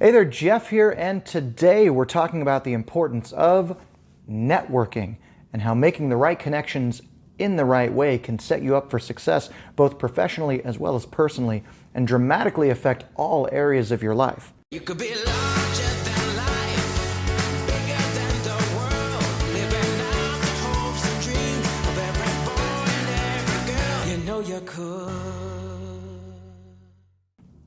Hey there, Jeff here, and today we're talking about the importance of networking and how making the right connections in the right way can set you up for success both professionally as well as personally and dramatically affect all areas of your life. You could be larger than life, bigger than the world, living out the hopes and dreams of every boy and every girl. You know you could.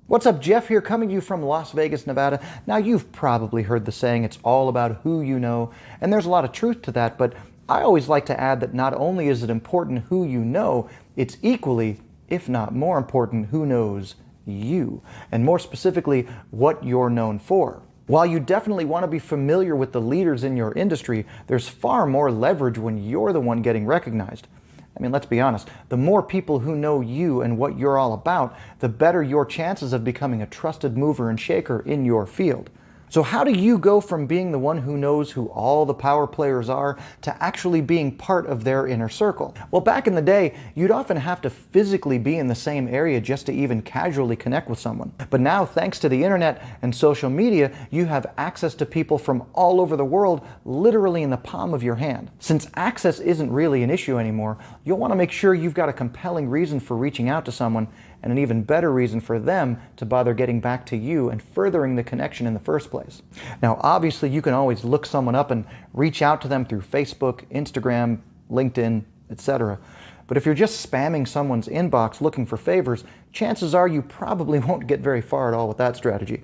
What's up, Jeff here, coming to you from Las Vegas, Nevada. Now, you've probably heard the saying, it's all about who you know, and there's a lot of truth to that, but I always like to add that not only is it important who you know, it's equally, if not more important, who knows you, and more specifically, what you're known for. While you definitely want to be familiar with the leaders in your industry, there's far more leverage when you're the one getting recognized. I mean, let's be honest, the more people who know you and what you're all about, the better your chances of becoming a trusted mover and shaker in your field. So how do you go from being the one who knows who all the power players are to actually being part of their inner circle? Well, back in the day, you'd often have to physically be in the same area just to even casually connect with someone. But now, thanks to the internet and social media, you have access to people from all over the world, literally in the palm of your hand. Since access isn't really an issue anymore, you'll want to make sure you've got a compelling reason for reaching out to someone and an even better reason for them to bother getting back to you and furthering the connection in the first place. Now, obviously, you can always look someone up and reach out to them through Facebook, Instagram, LinkedIn, etc. But if you're just spamming someone's inbox looking for favors, chances are you probably won't get very far at all with that strategy.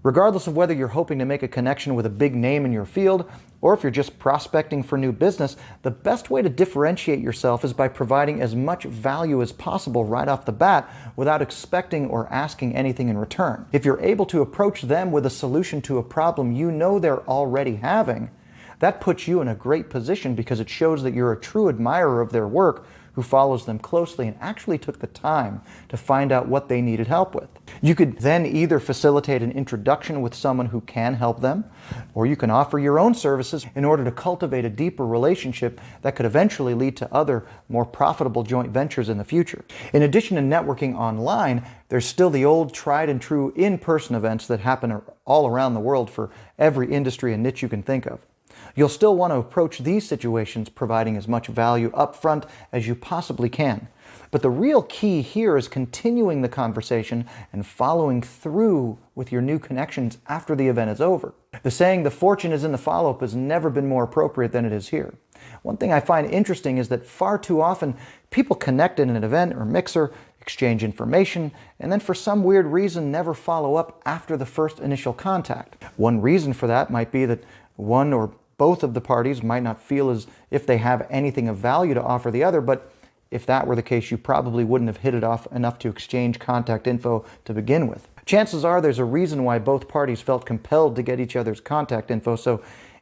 Regardless of whether you're hoping to make a connection with a big name in your field, or if you're just prospecting for new business, the best way to differentiate yourself is by providing as much value as possible right off the bat without expecting or asking anything in return. If you're able to approach them with a solution to a problem you know they're already having, that puts you in a great position because it shows that you're a true admirer of their work who follows them closely and actually took the time to find out what they needed help with. You could then either facilitate an introduction with someone who can help them, or you can offer your own services in order to cultivate a deeper relationship that could eventually lead to other, more profitable joint ventures in the future. In addition to networking online, there's still the old tried and true in-person events that happen all around the world for every industry and niche you can think of. You'll still want to approach these situations providing as much value up front as you possibly can. But the real key here is continuing the conversation and following through with your new connections after the event is over. The saying, "the fortune is in the follow-up," has never been more appropriate than it is here. One thing I find interesting is that far too often people connect in an event or mixer, exchange information, and then for some weird reason never follow up after the first initial contact. One reason for that might be that one or both of the parties might not feel as if they have anything of value to offer the other, but if that were the case, you probably wouldn't have hit it off enough to exchange contact info to begin with. Chances are there's a reason why both parties felt compelled to get each other's contact info, so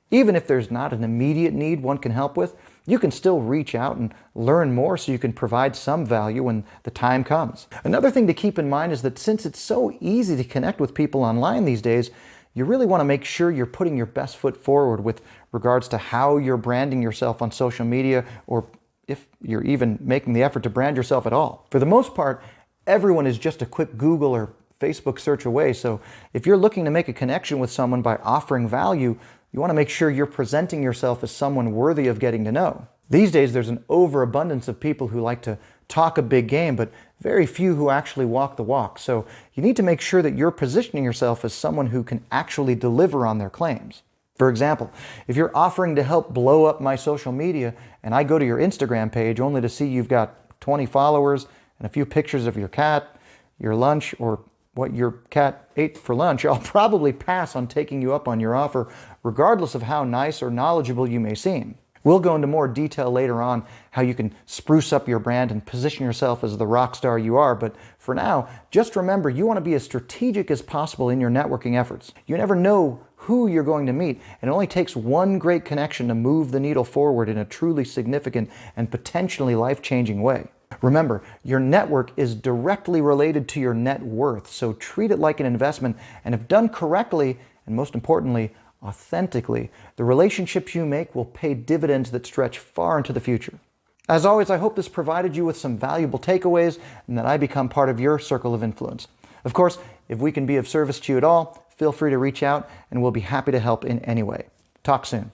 even if there's not an immediate need one can help with, you can still reach out and learn more so you can provide some value when the time comes. Another thing to keep in mind is that since it's so easy to connect with people online these days, you really want to make sure you're putting your best foot forward with regards to how you're branding yourself on social media, or if you're even making the effort to brand yourself at all. For the most part, everyone is just a quick Google or Facebook search away, so if you're looking to make a connection with someone by offering value, you want to make sure you're presenting yourself as someone worthy of getting to know. These days, there's an overabundance of people who like to talk a big game, but very few who actually walk the walk. So you need to make sure that you're positioning yourself as someone who can actually deliver on their claims. For example, if you're offering to help blow up my social media and I go to your Instagram page only to see you've got 20 followers and a few pictures of your cat, your lunch, or what your cat ate for lunch, I'll probably pass on taking you up on your offer, regardless of how nice or knowledgeable you may seem. We'll go into more detail later on how you can spruce up your brand and position yourself as the rock star you are, but for now, just remember you want to be as strategic as possible in your networking efforts. You never know who you're going to meet, and it only takes one great connection to move the needle forward in a truly significant and potentially life-changing way. Remember, your network is directly related to your net worth, so treat it like an investment, and if done correctly, and most importantly, authentically, the relationships you make will pay dividends that stretch far into the future. As always, I hope this provided you with some valuable takeaways and that I become part of your circle of influence. Of course, if we can be of service to you at all, feel free to reach out and we'll be happy to help in any way. Talk soon.